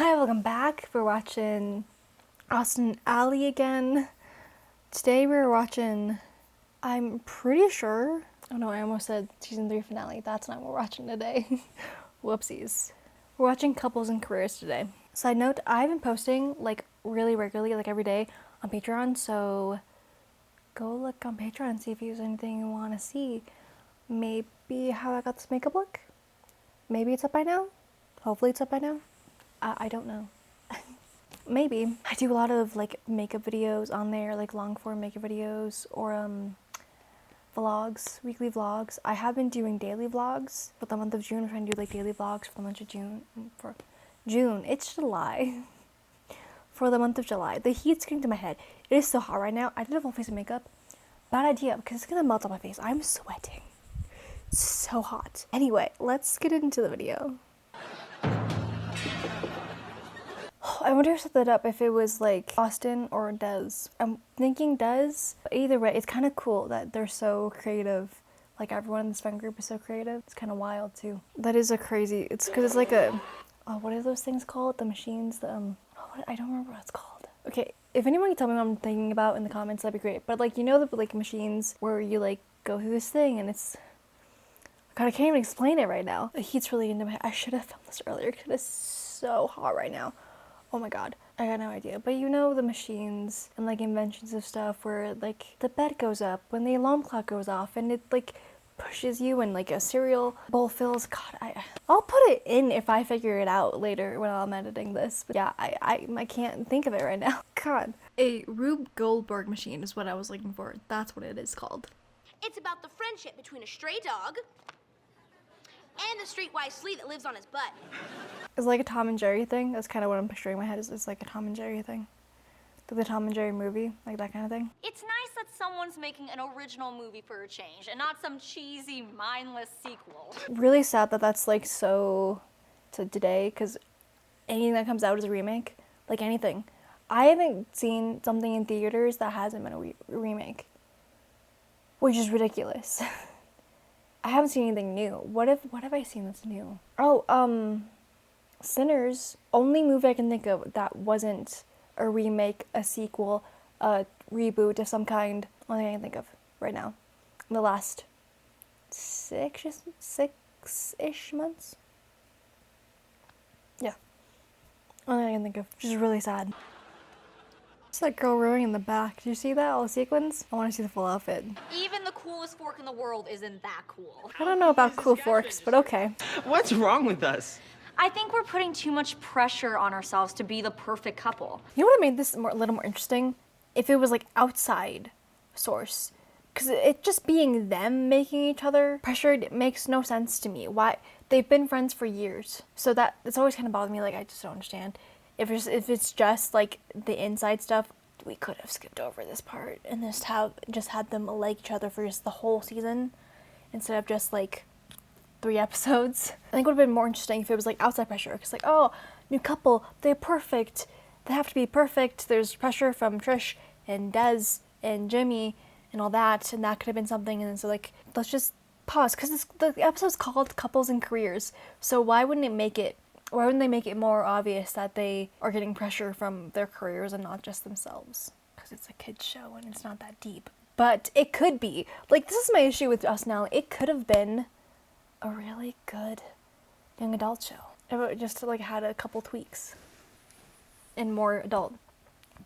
Hi, welcome back. We're watching Austin Alley again. Today we're watching, I'm pretty sure, oh no, I almost said season 3 finale. That's not what we're watching today. Whoopsies. We're watching Couples and Careers today. Side note, I've been posting like really regularly, like every day on Patreon, so go look on Patreon and see if there's anything you want to see. Maybe how I got this makeup look. Maybe it's up by now. Hopefully it's up by now. I don't know. Maybe. I do a lot of like makeup videos on there, like long form makeup videos or vlogs, weekly vlogs. I have been doing daily vlogs for the month of June. I'm trying to do like daily vlogs for the month of June. For June, it's July. For the month of July. The heat's getting to my head. It is so hot right now. I did a full face of makeup. Bad idea because it's gonna melt on my face. I'm sweating. It's so hot. Anyway, let's get into the video. I wonder who set that up, if it was like Austin or Des. I'm thinking Des. Either way, it's kind of cool that they're so creative. Like everyone in this friend group is so creative. It's kind of wild too. That is a crazy, it's because it's like a, oh, what are those things called? The machines, the, I don't remember what it's called. Okay, if anyone can tell me what I'm thinking about in the comments, that'd be great. But like, you know the like machines where you like go through this thing and it's, God, I can't even explain it right now. The heat's really into my, I should have filmed this earlier because it's so hot right now. Oh my god, I got no idea. But you know the machines and like inventions of stuff where like the bed goes up when the alarm clock goes off and it like pushes you and like a cereal bowl fills. God, I'll put it in if I figure it out later when I'm editing this. But yeah, I can't think of it right now. God. A Rube Goldberg machine is what I was looking for. That's what it is called. It's about the friendship between a stray dog and the streetwise flea that lives on his butt. It's like a Tom and Jerry thing. That's kind of what I'm picturing in my head. It's like a Tom and Jerry thing. The Tom and Jerry movie, like that kind of thing. It's nice that someone's making an original movie for a change and not some cheesy, mindless sequel. Really sad that that's like so to today, because anything that comes out is a remake. Like anything. I haven't seen something in theaters that hasn't been a remake, which is ridiculous. I haven't seen anything new. What have I seen that's new? Oh, Sinners. Only movie I can think of that wasn't a remake, a sequel, a reboot of some kind. Only I can think of right now. In the last six-ish months. Yeah. Only I can think of. Which is really sad. It's that girl rowing in the back. Do you see that? All the sequins? I want to see the full outfit. Even the coolest fork in the world isn't that cool. I don't know about cool forks, but okay. What's wrong with us? I think we're putting too much pressure on ourselves to be the perfect couple. You know what made this a little more interesting? If it was like outside source. Because it just being them making each other pressured, it makes no sense to me. Why? They've been friends for years. So it's always kind of bothered me. Like, I just don't understand. If it's just like the inside stuff, we could have skipped over this part and just had them like each other for just the whole season instead of just like 3 episodes. I think it would have been more interesting if it was like outside pressure. Because like, oh, new couple, they're perfect. They have to be perfect. There's pressure from Trish and Des and Jimmy and all that, and that could have been something. And so like, let's just pause because the episode's called Couples and Careers. So why wouldn't they make it more obvious that they are getting pressure from their careers and not just themselves? Because it's a kid's show and it's not that deep. But it could be. Like, this is my issue with Austin Alley. It could have been a really good young adult show. If it just like had a couple tweaks and more adult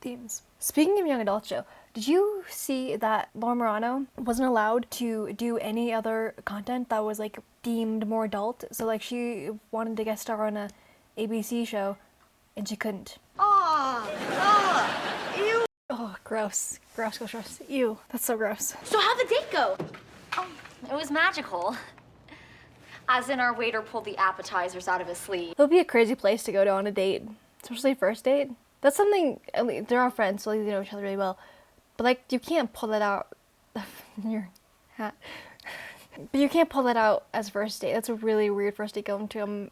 themes. Speaking of young adult show, did you see that Laura Marano wasn't allowed to do any other content that was like deemed more adult? So like she wanted to guest star on a ABC show and she couldn't. Ew. Oh, gross. Gross. Ew, that's so gross. So how'd the date go? Oh, it was magical. As in, our waiter pulled the appetizers out of his sleeve. It would be a crazy place to go to on a date, especially first date. That's something, I mean, they're all friends, so they know each other really well. But like, you can't pull that out in your hat. But you can't pull that out as first date. That's a really weird first date, going to a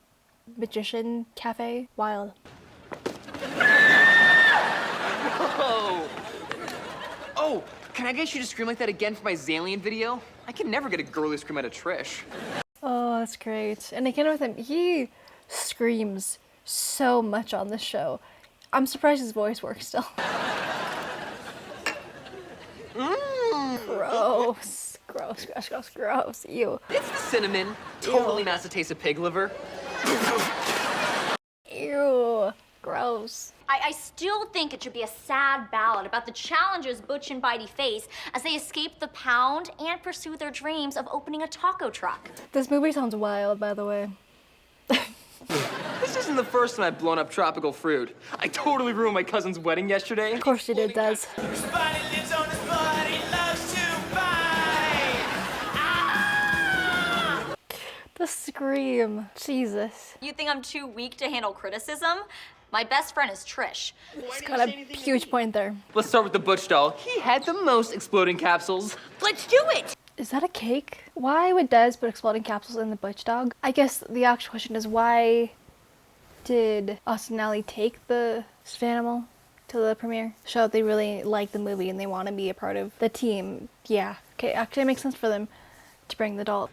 magician cafe. Wild. Oh, can I get you to scream like that again for my Zalian video? I can never get a girly scream out of Trish. Oh, that's great. And again with him, he screams so much on this show. I'm surprised his voice works still. Gross. Gross, gross, gross, gross. Ew. It's the cinnamon. Totally not the taste of pig liver. Ew. Gross. I still think it should be a sad ballad about the challenges Butch and Bitey face as they escape the pound and pursue their dreams of opening a taco truck. This movie sounds wild, by the way. This isn't the first time I've blown up tropical fruit. I totally ruined my cousin's wedding yesterday. Of course you did, Des. Spotty lives on his butt, he loves to bite. The scream. Jesus. You think I'm too weak to handle criticism? My best friend is Trish. He's got a huge point there. Let's start with the Butch doll. He had the most exploding capsules. Let's do it! Is that a cake? Why would Des put exploding capsules in the Butch dog? I guess the actual question is, why did Austin and Ally take the stuffed animal to the premiere? Show they really like the movie and they want to be a part of the team. Yeah, okay, actually it makes sense for them to bring the doll.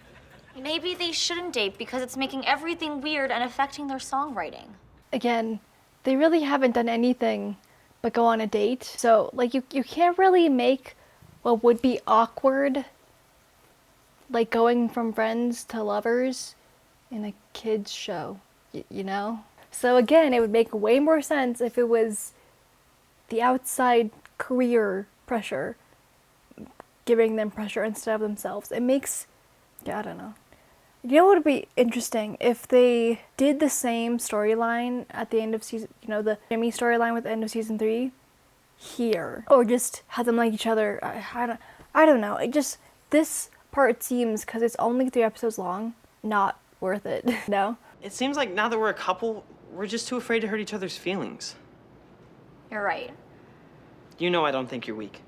Maybe they shouldn't date because it's making everything weird and affecting their songwriting. Again, they really haven't done anything but go on a date. So, like, you can't really make what would be awkward, like going from friends to lovers in a kid's show, you know? So again, it would make way more sense if it was the outside career pressure giving them pressure instead of themselves. It makes, yeah, I don't know. You know what would be interesting? If they did the same storyline at the end of season, you know, the Jimmy storyline with the end of season 3 here. Or just have them like each other. I don't know. It just, this part seems, because it's only 3 episodes long, not worth it. No? It seems like now that we're a couple, we're just too afraid to hurt each other's feelings. You're right. You know I don't think you're weak.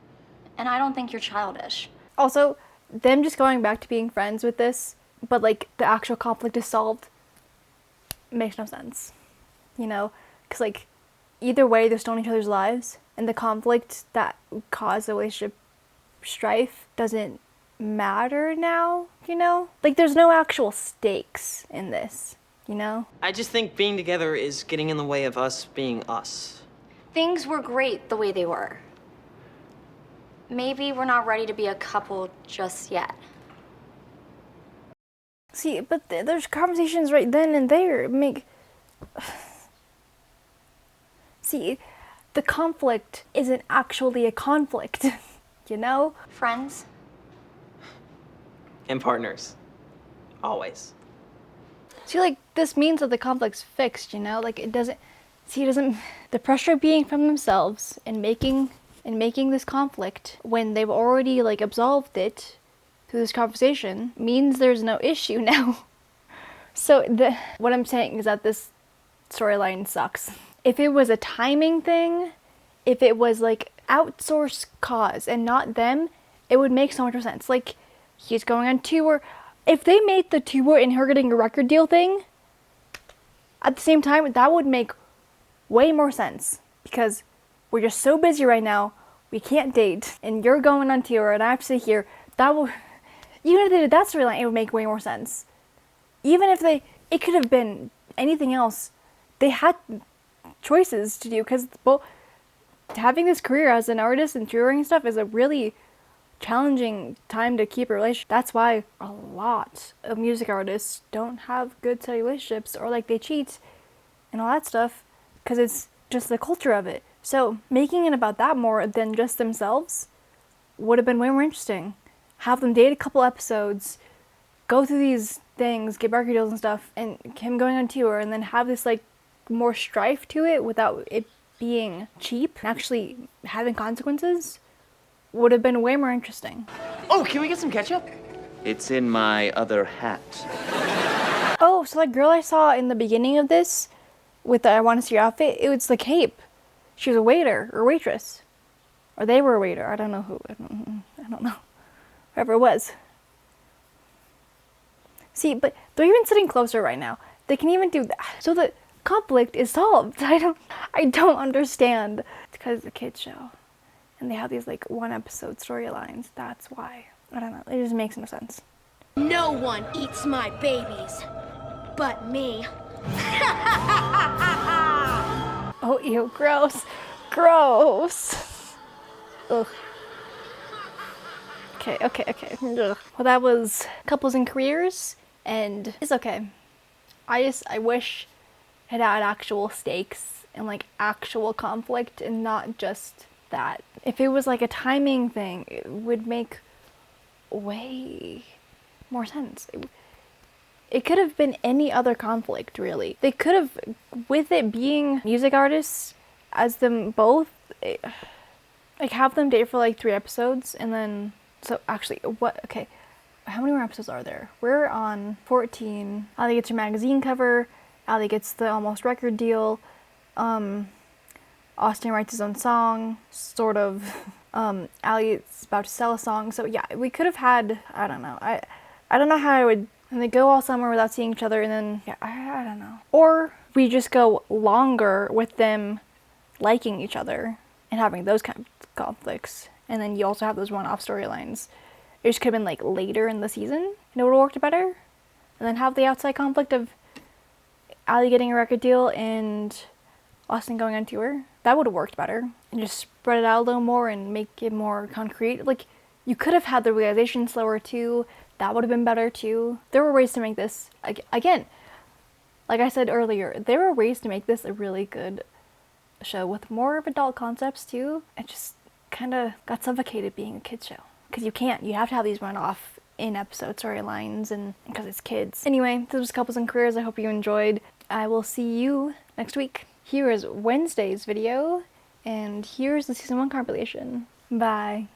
And I don't think you're childish. Also, them just going back to being friends with this, but like the actual conflict is solved, makes no sense. You know? Because like, either way, they're still in each other's lives, and the conflict that caused the relationship strife doesn't matter now, you know? Like, there's no actual stakes in this, you know? I just think being together is getting in the way of us being us. Things were great the way they were. Maybe we're not ready to be a couple just yet. See, but there's conversations right then and there make... See, the conflict isn't actually a conflict, you know? Friends? And partners. Always. See, like, this means that the conflict's fixed, you know? Like, it doesn't... See, it doesn't... The pressure being from themselves and making this conflict when they've already, like, absolved it through this conversation means there's no issue now. So, what I'm saying is that this storyline sucks. If it was a timing thing, if it was, like, outsourced cause and not them, it would make so much more sense. Like, he's going on tour. If they made the tour and her getting a record deal thing, at the same time, that would make way more sense. Because we're just so busy right now, we can't date, and you're going on tour, and I have to sit here. That would, even if they did that storyline, it would make way more sense. Even if it could have been anything else. They had choices to do, because having this career as an artist and touring and stuff is a really challenging time to keep a relationship. That's why a lot of music artists don't have good steady relationships, or like they cheat and all that stuff, because it's just the culture of it. So making it about that more than just themselves would have been way more interesting. Have them date a couple episodes, go through these things, get record deals and stuff, and him going on tour, and then have this like more strife to it without it being cheap and actually having consequences would have been way more interesting. Oh, can we get some ketchup? It's in my other hat. Oh, so that girl I saw in the beginning of this with the I Want to See Your Outfit, it was the Cape. She was a waiter or waitress. Or they were a waiter. I don't know who. I don't know. Whoever it was. See, but they're even sitting closer right now. They can even do that. So the conflict is solved. I don't understand. It's because it's a kid's show. And they have these like 1 episode storylines. That's why. I don't know. It just makes no sense. No one eats my babies. But me. Oh, ew, gross. Gross. Ugh. Okay. Ugh. Well, that was couples and careers, and it's okay. I wish it had actual stakes and like actual conflict and not just that. If it was like a timing thing, it would make way more sense. It could have been any other conflict, really. They could have, with it being music artists, as them both, like have them date for like 3 episodes, and then, so actually, okay, how many more episodes are there? We're on 14. Ali gets her magazine cover, Ali gets the almost record deal, Austin writes his own song, sort of, Ali is about to sell a song, so yeah, we could have had, I don't know, I don't know how I would. And they go all summer without seeing each other, and then, yeah, I don't know. Or we just go longer with them liking each other and having those kind of conflicts. And then you also have those one-off storylines. It just could have been like later in the season, and it would have worked better. And then have the outside conflict of Ali getting a record deal and Austin going on tour. That would have worked better. And just spread it out a little more and make it more concrete. Like, you could have had the realization slower too. That would have been better too. There were ways to make this, again, like I said earlier, there were ways to make this a really good show with more of adult concepts too. It just kind of got suffocated being a kid's show. Because you can't. You have to have these run-off in-episode storylines, and because it's kids. Anyway, this was Couples and Careers. I hope you enjoyed. I will see you next week. Here is Wednesday's video, and here's the season 1 compilation. Bye.